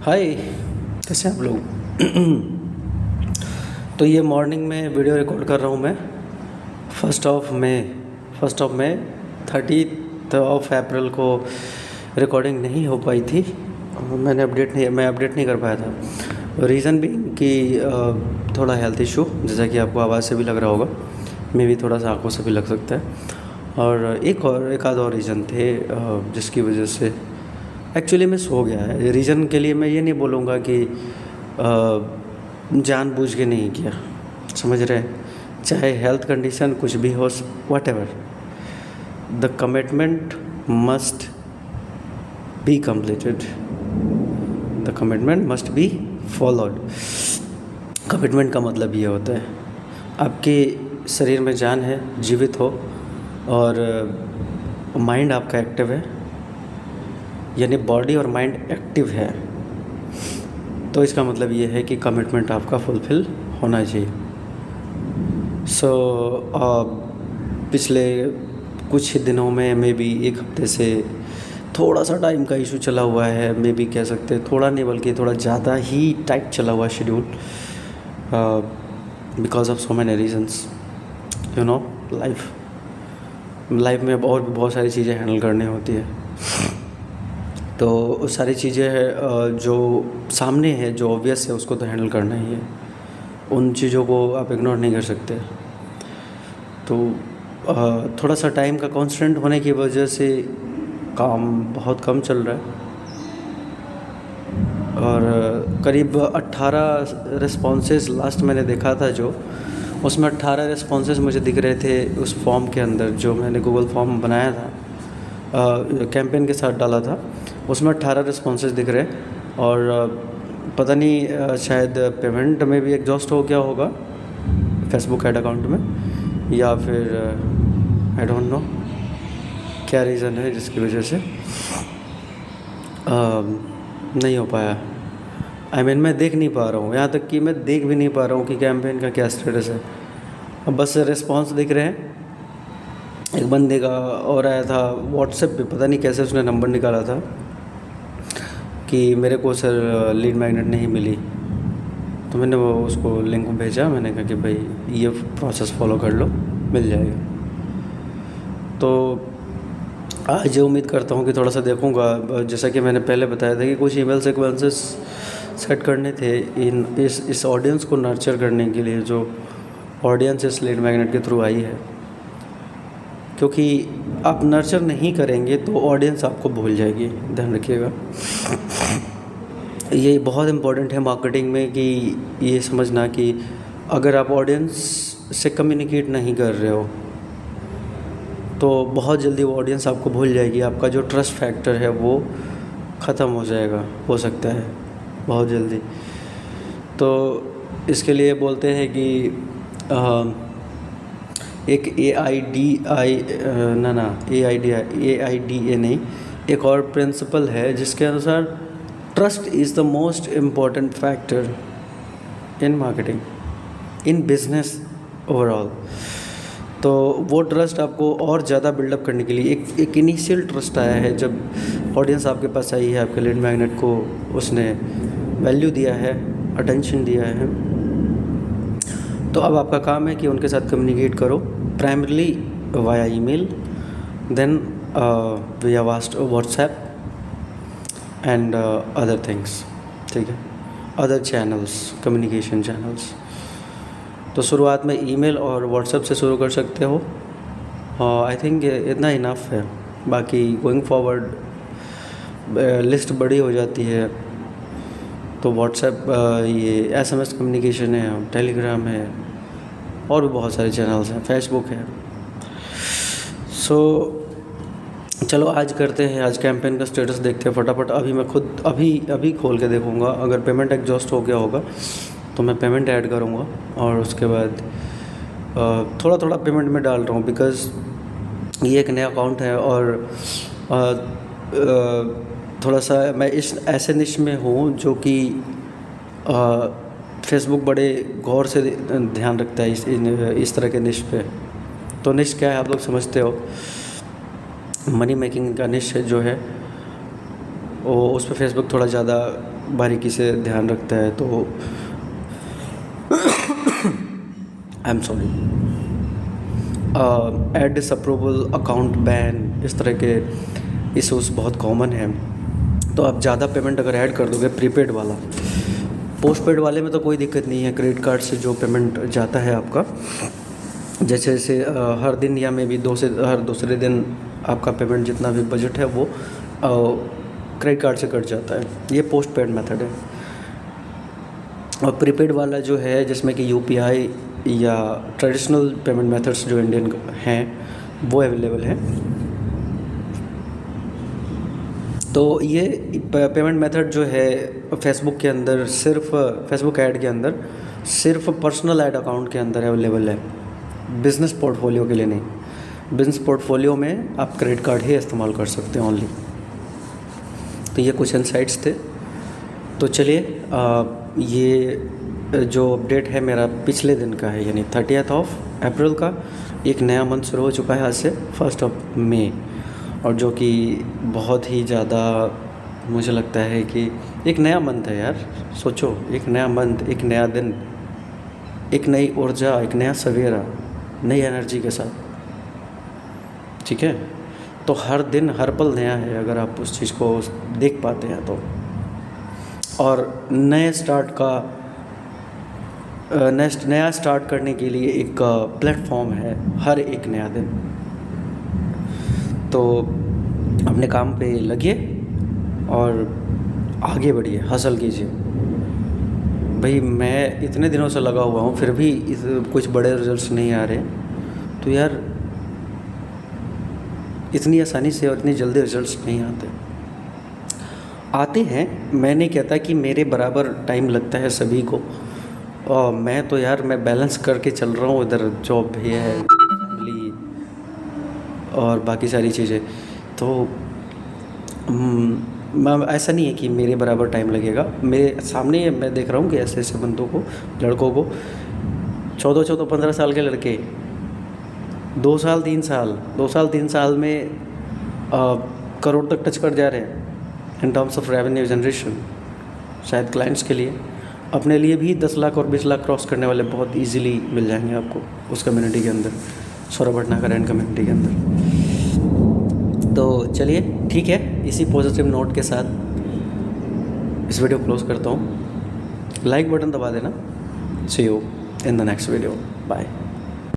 हाय, कैसे हैं आप लोग? तो ये मॉर्निंग में वीडियो रिकॉर्ड कर रहा हूँ मैं। फर्स्ट ऑफ मे 30 अप्रैल को रिकॉर्डिंग नहीं हो पाई थी। मैं अपडेट नहीं कर पाया था। रीज़न भी कि थोड़ा हेल्थ इशू, जैसा कि आपको आवाज़ से भी लग रहा होगा, मे भी थोड़ा सा आंखों से भी लग सकता है। और एक आध और रीज़न थे जिसकी वजह से एक्चुअली मैं सो गया है। रीज़न के लिए मैं ये नहीं बोलूँगा कि जानबूझ के नहीं किया, समझ रहे हैं? चाहे हेल्थ कंडीशन कुछ भी हो, whatever, the commitment must be completed, the commitment must be followed. Commitment का मतलब ये होता है आपके शरीर में जान है, जीवित हो, और माइंड आपका एक्टिव है, यानी बॉडी और माइंड एक्टिव है, तो इसका मतलब ये है कि कमिटमेंट आपका फुलफ़िल होना चाहिए। पिछले कुछ ही दिनों में, मे बी एक हफ्ते से थोड़ा सा टाइम का इशू चला हुआ है। मे बी कह सकते हैं थोड़ा नहीं बल्कि थोड़ा ज़्यादा ही टाइट चला हुआ schedule, because of so many reasons. Life में और भी बहुत सारी चीज़ें हैंडल करनी होती है। तो सारी चीज़ें जो सामने है, जो ऑब्वियस है, उसको तो हैंडल करना ही है। उन चीज़ों को आप इग्नोर नहीं कर सकते। तो थोड़ा सा टाइम का कांस्टेंट होने की वजह से काम बहुत कम चल रहा है, और करीब 18 रिस्पॉन्सेस लास्ट मैंने देखा था, जो उसमें 18 रिस्पॉन्सेस मुझे दिख रहे थे उस फॉर्म के अंदर, जो मैंने गूगल फॉर्म बनाया था, कैंपेन के साथ डाला था। उसमें 18 रिस्पॉन्सेस दिख रहे, और पता नहीं शायद पेमेंट में भी एग्जॉस्ट हो गया होगा फेसबुक ऐड अकाउंट में, या फिर आई डोंट नो क्या रीज़न है जिसकी वजह से नहीं हो पाया। मैं देख नहीं पा रहा हूँ, यहाँ तक कि मैं देख भी नहीं पा रहा हूँ कि कैंपेन का क्या स्टेटस है। अब बस रिस्पॉन्स दिख रहे हैं। एक बंदे का और आया था व्हाट्सएप पे, पता नहीं कैसे उसने नंबर निकाला था कि मेरे को सर लीड मैग्नेट नहीं मिली। तो मैंने वो उसको लिंक भेजा, मैंने कहा कि भाई ये प्रोसेस फॉलो कर लो, मिल जाएगा। तो आज उम्मीद करता हूँ कि थोड़ा सा देखूँगा। जैसा कि मैंने पहले बताया था कि कुछ ईमेल सीक्वेंसेस सेट करने थे इस ऑडियंस को नर्चर करने के लिए, जो ऑडियंस इस लीड मैग्नेट के थ्रू आई है। क्योंकि आप नर्चर नहीं करेंगे तो ऑडियंस आपको भूल जाएगी, ध्यान रखिएगा। ये बहुत इम्पोर्टेंट है मार्केटिंग में कि ये समझना कि अगर आप ऑडियंस से कम्युनिकेट नहीं कर रहे हो तो बहुत जल्दी वो ऑडियंस आपको भूल जाएगी। आपका जो ट्रस्ट फैक्टर है वो ख़त्म हो जाएगा, हो सकता है बहुत जल्दी। तो इसके लिए बोलते हैं कि एक AIDA नहीं, एक और प्रिंसिपल है जिसके अनुसार trust is the most important factor in marketing, in business overall. तो वो ट्रस्ट आपको और ज़्यादा बिल्डअप करने के लिए एक इनिशियल ट्रस्ट आया है। जब ऑडियंस आपके पास आई है, आपके लीड मैग्नेट को उसने वैल्यू दिया है, अटेंशन दिया है, तो अब आपका काम है कि उनके साथ कम्युनिकेट करो, प्राइमरली वाया ईमेल, देन विया व्हाट्सएप एंड अदर थिंग्स, ठीक है, अदर चैनल्स, कम्युनिकेशन चैनल्स। तो शुरुआत में ईमेल और व्हाट्सएप से शुरू कर सकते हो। आई थिंक इतना इनफ है। बाकी गोइंग फॉरवर्ड लिस्ट बड़ी हो जाती है, तो व्हाट्सएप, ये SMS कम्युनिकेशन है, टेलीग्राम है, और भी बहुत सारे चैनल्स हैं, फेसबुक है। सो चलो आज करते हैं, आज कैंपेन का स्टेटस देखते हैं फटाफट। अभी मैं खुद अभी खोल के देखूँगा। अगर पेमेंट एग्जॉस्ट हो गया होगा तो मैं पेमेंट ऐड करूँगा, और उसके बाद थोड़ा थोड़ा पेमेंट में डाल रहा हूँ, बिकॉज़ ये एक नया अकाउंट है, और थोड़ा सा मैं इस ऐसे निश में हूँ जो कि फेसबुक बड़े गौर से ध्यान रखता है इस तरह के निश पे। तो निश क्या है आप लोग समझते हो, मनी मेकिंग का निश जो है वो, उस पर फेसबुक थोड़ा ज़्यादा बारीकी से ध्यान रखता है। तो I am sorry, ad disapproval, account ban, इस तरह के इशूज़ बहुत कॉमन हैं। तो आप ज़्यादा पेमेंट अगर ऐड कर दोगे, प्रीपेड वाला, पोस्टपेड वाले में तो कोई दिक्कत नहीं है। क्रेडिट कार्ड से जो पेमेंट जाता है आपका, जैसे जैसे हर दिन या मे बी हर दूसरे दिन आपका पेमेंट जितना भी बजट है वो क्रेडिट कार्ड से कट जाता है। ये पोस्टपेड मेथड है। और प्रीपेड वाला जो है, जिसमें कि यूपीआई या ट्रेडिशनल पेमेंट मेथड्स जो इंडियन हैं वो अवेलेबल हैं। तो ये पेमेंट मेथड जो है फेसबुक के अंदर, सिर्फ फेसबुक ऐड के अंदर, सिर्फ पर्सनल ऐड अकाउंट के अंदर अवेलेबल है, बिज़नेस पोर्टफोलियो के लिए नहीं। बिज़नेस पोर्टफोलियो में आप क्रेडिट कार्ड ही इस्तेमाल कर सकते हैं ओनली। तो ये कुछ इनसाइट्स थे। तो चलिए, ये जो अपडेट है मेरा पिछले दिन का है, यानी 30 अप्रैल का। एक नया मंथ शुरू हो चुका है आज से 1 मई, और जो कि बहुत ही ज़्यादा मुझे लगता है कि एक नया मंथ है यार। सोचो, एक नया मंथ, एक नया दिन, एक नई ऊर्जा, एक नया सवेरा, नई एनर्जी के साथ। ठीक है, तो हर दिन हर पल नया है अगर आप उस चीज़ को देख पाते हैं तो। और नए स्टार्ट का नया स्टार्ट करने के लिए एक प्लेटफॉर्म है हर एक नया दिन। तो अपने काम पे लगिए और आगे बढ़िए, हसल कीजिए। भाई मैं इतने दिनों से लगा हुआ हूँ, फिर भी कुछ बड़े रिजल्ट्स नहीं आ रहे। तो यार इतनी आसानी से और इतनी जल्दी रिजल्ट्स नहीं आते हैं। मैं नहीं कहता कि मेरे बराबर टाइम लगता है सभी को, और मैं तो यार मैं बैलेंस करके चल रहा हूँ। इधर जॉब भी है, फैमिली और बाकी सारी चीज़ें। तो ऐसा नहीं है कि मेरे बराबर टाइम लगेगा। मेरे सामने मैं देख रहा हूँ कि ऐसे ऐसे बंदों को, लड़कों को, 14-15 साल के लड़के 2 साल 3 साल में करोड़ तक टच कर जा रहे हैं in terms of revenue generation. शायद क्लाइंट्स के लिए, अपने लिए भी 10 लाख और 20 लाख क्रॉस करने वाले बहुत इजीली मिल जाएंगे आपको उस कम्युनिटी के अंदर, सौरभ भटनागर एंड कम्युनिटी के अंदर। तो चलिए ठीक है, इसी पॉजिटिव नोट के साथ इस वीडियो क्लोज करता हूँ। लाइक बटन दबा देना। See you in the next video. Bye.